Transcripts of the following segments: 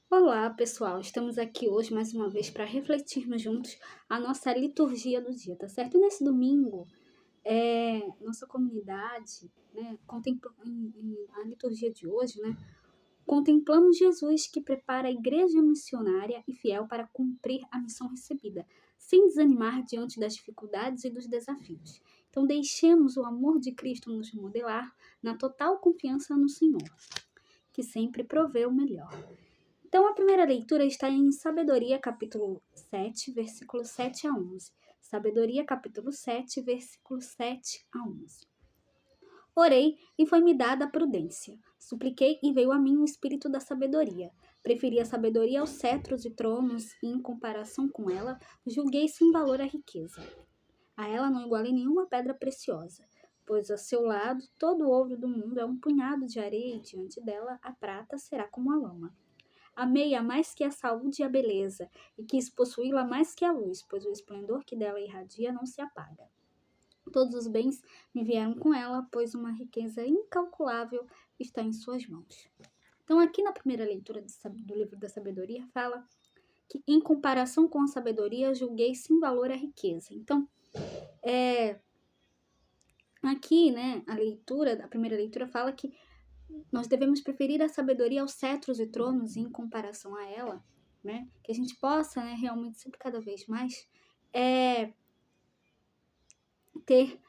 Olá, pessoal! Estamos aqui hoje mais uma vez para refletirmos juntos a nossa liturgia do dia, tá certo? E nesse domingo, nossa comunidade, né, a liturgia de hoje, né, contemplamos Jesus que prepara a igreja missionária e fiel para cumprir a missão recebida, sem desanimar diante das dificuldades e dos desafios. Então, deixemos o amor de Cristo nos modelar na total confiança no Senhor, que sempre provê o melhor. Então, a primeira leitura está em Sabedoria, capítulo 7, versículos 7 a 11. Sabedoria, capítulo 7, versículos 7 a 11. Orei e foi-me dada a prudência. Supliquei e veio a mim o espírito da sabedoria. Preferi a sabedoria aos cetros e tronos e, em comparação com ela, julguei sem valor a riqueza. A ela não igualei nenhuma pedra preciosa, pois a seu lado todo o ouro do mundo é um punhado de areia e diante dela a prata será como a lama. Amei-a mais que a saúde e a beleza, e quis possuí-la mais que a luz, pois o esplendor que dela irradia não se apaga. Todos os bens me vieram com ela, pois uma riqueza incalculável está em suas mãos. Então, aqui na primeira leitura do livro da sabedoria, fala que, em comparação com a sabedoria, julguei sem valor a riqueza. Então, aqui, né, a primeira leitura fala que nós devemos preferir a sabedoria aos cetros e tronos em comparação a ela, né? Que a gente possa, né, realmente sempre cada vez mais ter,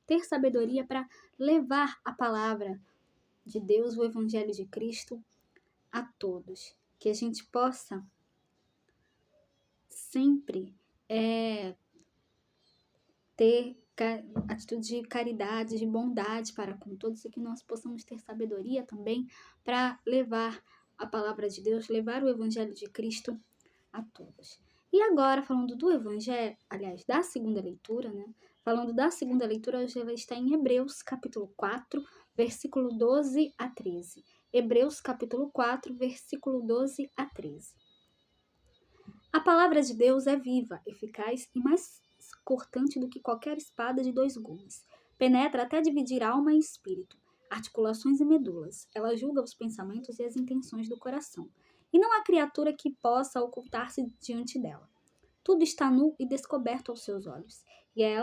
ter sabedoria para levar a palavra de Deus, o Evangelho de Cristo, a todos. Que a gente possa sempre ter atitude de caridade, de bondade para com todos e que nós possamos ter sabedoria também para levar a palavra de Deus, levar o Evangelho de Cristo a todos. E agora, falando do Evangelho, aliás, da segunda leitura, né? Falando da segunda leitura, hoje ela está em Hebreus, capítulo 4, versículo 12 a 13. Hebreus, capítulo 4, versículo 12 a 13. A palavra de Deus é viva, eficaz e mais cortante do que qualquer espada de dois gumes. Penetra até dividir alma e espírito, articulações e medulas. Ela julga os pensamentos e as intenções do coração. E não há criatura que possa ocultar-se diante dela. Tudo está nu e descoberto aos seus olhos, e é a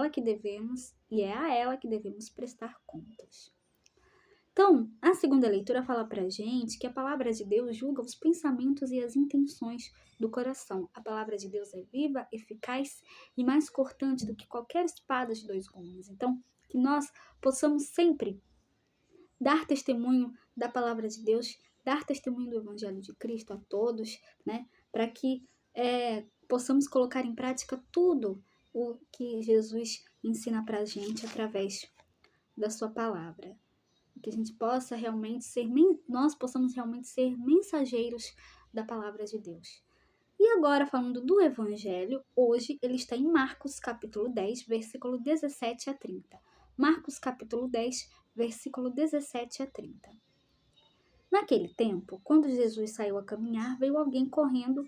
ela que devemos prestar contas. Então, a segunda leitura fala pra gente que a palavra de Deus julga os pensamentos e as intenções do coração. A palavra de Deus é viva, eficaz e mais cortante do que qualquer espada de dois gumes. Então, que nós possamos sempre dar testemunho da palavra de Deus, dar testemunho do Evangelho de Cristo a todos, né? Para que possamos colocar em prática tudo o que Jesus ensina pra gente através da sua palavra. Que a gente possa realmente nós possamos realmente ser mensageiros da palavra de Deus. E agora, falando do Evangelho, hoje ele está em Marcos, capítulo 10, versículo 17 a 30. Marcos, capítulo 10, versículo 17 a 30. Naquele tempo, quando Jesus saiu a caminhar, veio alguém correndo,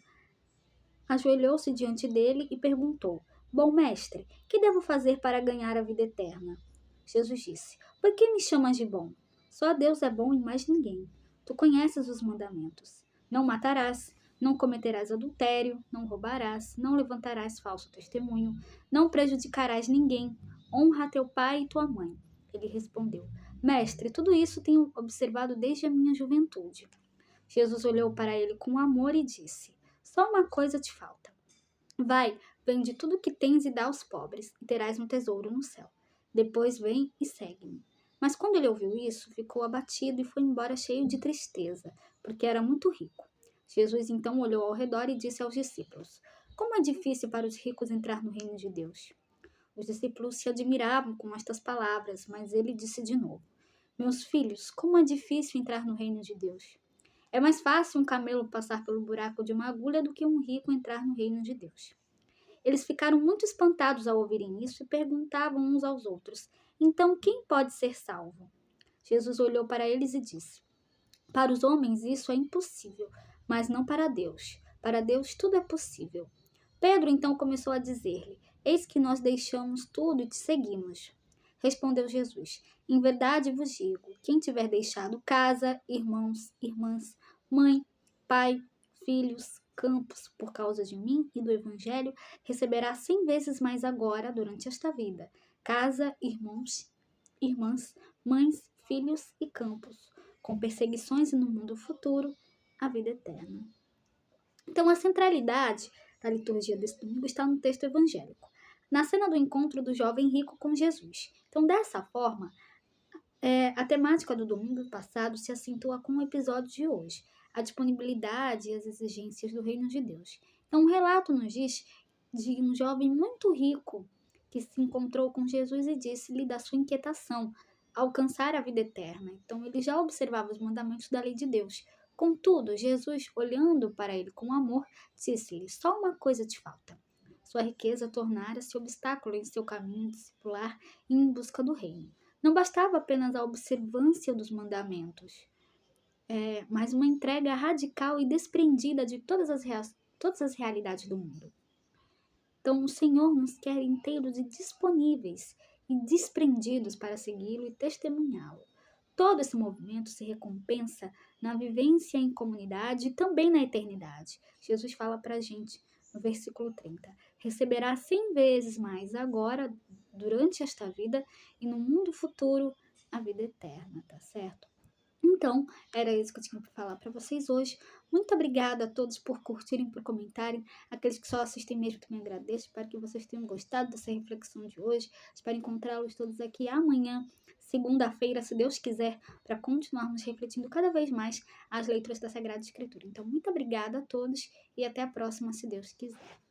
ajoelhou-se diante dele e perguntou: Bom mestre, que devo fazer para ganhar a vida eterna? Jesus disse: Por que me chamas de bom? Só Deus é bom e mais ninguém. Tu conheces os mandamentos. Não matarás, não cometerás adultério, não roubarás, não levantarás falso testemunho, não prejudicarás ninguém. Honra teu pai e tua mãe. Ele respondeu: Mestre, tudo isso tenho observado desde a minha juventude. Jesus olhou para ele com amor e disse: Só uma coisa te falta. Vai, vende tudo o que tens e dá aos pobres, e terás um tesouro no céu. Depois vem e segue-me. Mas quando ele ouviu isso, ficou abatido e foi embora cheio de tristeza, porque era muito rico. Jesus então olhou ao redor e disse aos discípulos: Como é difícil para os ricos entrar no reino de Deus. Os discípulos se admiravam com estas palavras, mas ele disse de novo: Meus filhos, como é difícil entrar no reino de Deus. É mais fácil um camelo passar pelo buraco de uma agulha do que um rico entrar no reino de Deus. Eles ficaram muito espantados ao ouvirem isso e perguntavam uns aos outros: Então quem pode ser salvo? Jesus olhou para eles e disse: Para os homens isso é impossível, mas não para Deus. Para Deus tudo é possível. Pedro então começou a dizer-lhe: Eis que nós deixamos tudo e te seguimos. Respondeu Jesus: Em verdade vos digo, quem tiver deixado casa, irmãos, irmãs, mãe, pai, filhos, campos, por causa de mim e do Evangelho, receberá 100 vezes mais agora, durante esta vida, casa, irmãos, irmãs, mães, filhos e campos, com perseguições e no mundo futuro, a vida eterna. Então, a centralidade da liturgia desse domingo está no texto evangélico, na cena do encontro do jovem rico com Jesus. Então, dessa forma, a temática do domingo passado se acentua com o episódio de hoje, a disponibilidade e as exigências do reino de Deus. Então, um relato nos diz de um jovem muito rico que se encontrou com Jesus e disse-lhe da sua inquietação, alcançar a vida eterna. Então, ele já observava os mandamentos da lei de Deus. Contudo, Jesus, olhando para ele com amor, disse-lhe: só uma coisa te falta. Sua riqueza tornara-se obstáculo em seu caminho discipular e em busca do reino. Não bastava apenas a observância dos mandamentos, mas uma entrega radical e desprendida de todas as realidades do mundo. Então, o Senhor nos quer inteiros e disponíveis e desprendidos para segui-lo e testemunhá-lo. Todo esse movimento se recompensa na vivência em comunidade e também na eternidade. Jesus fala para a gente no versículo 30. Receberá 100 vezes mais agora, durante esta vida, e no mundo futuro, a vida eterna, tá certo? Então, era isso que eu tinha para falar para vocês hoje. Muito obrigada a todos por curtirem, por comentarem. Aqueles que só assistem mesmo também agradeço. Espero que vocês tenham gostado dessa reflexão de hoje. Espero encontrá-los todos aqui amanhã, segunda-feira, se Deus quiser, para continuarmos refletindo cada vez mais as leituras da Sagrada Escritura. Então, muito obrigada a todos e até a próxima, se Deus quiser.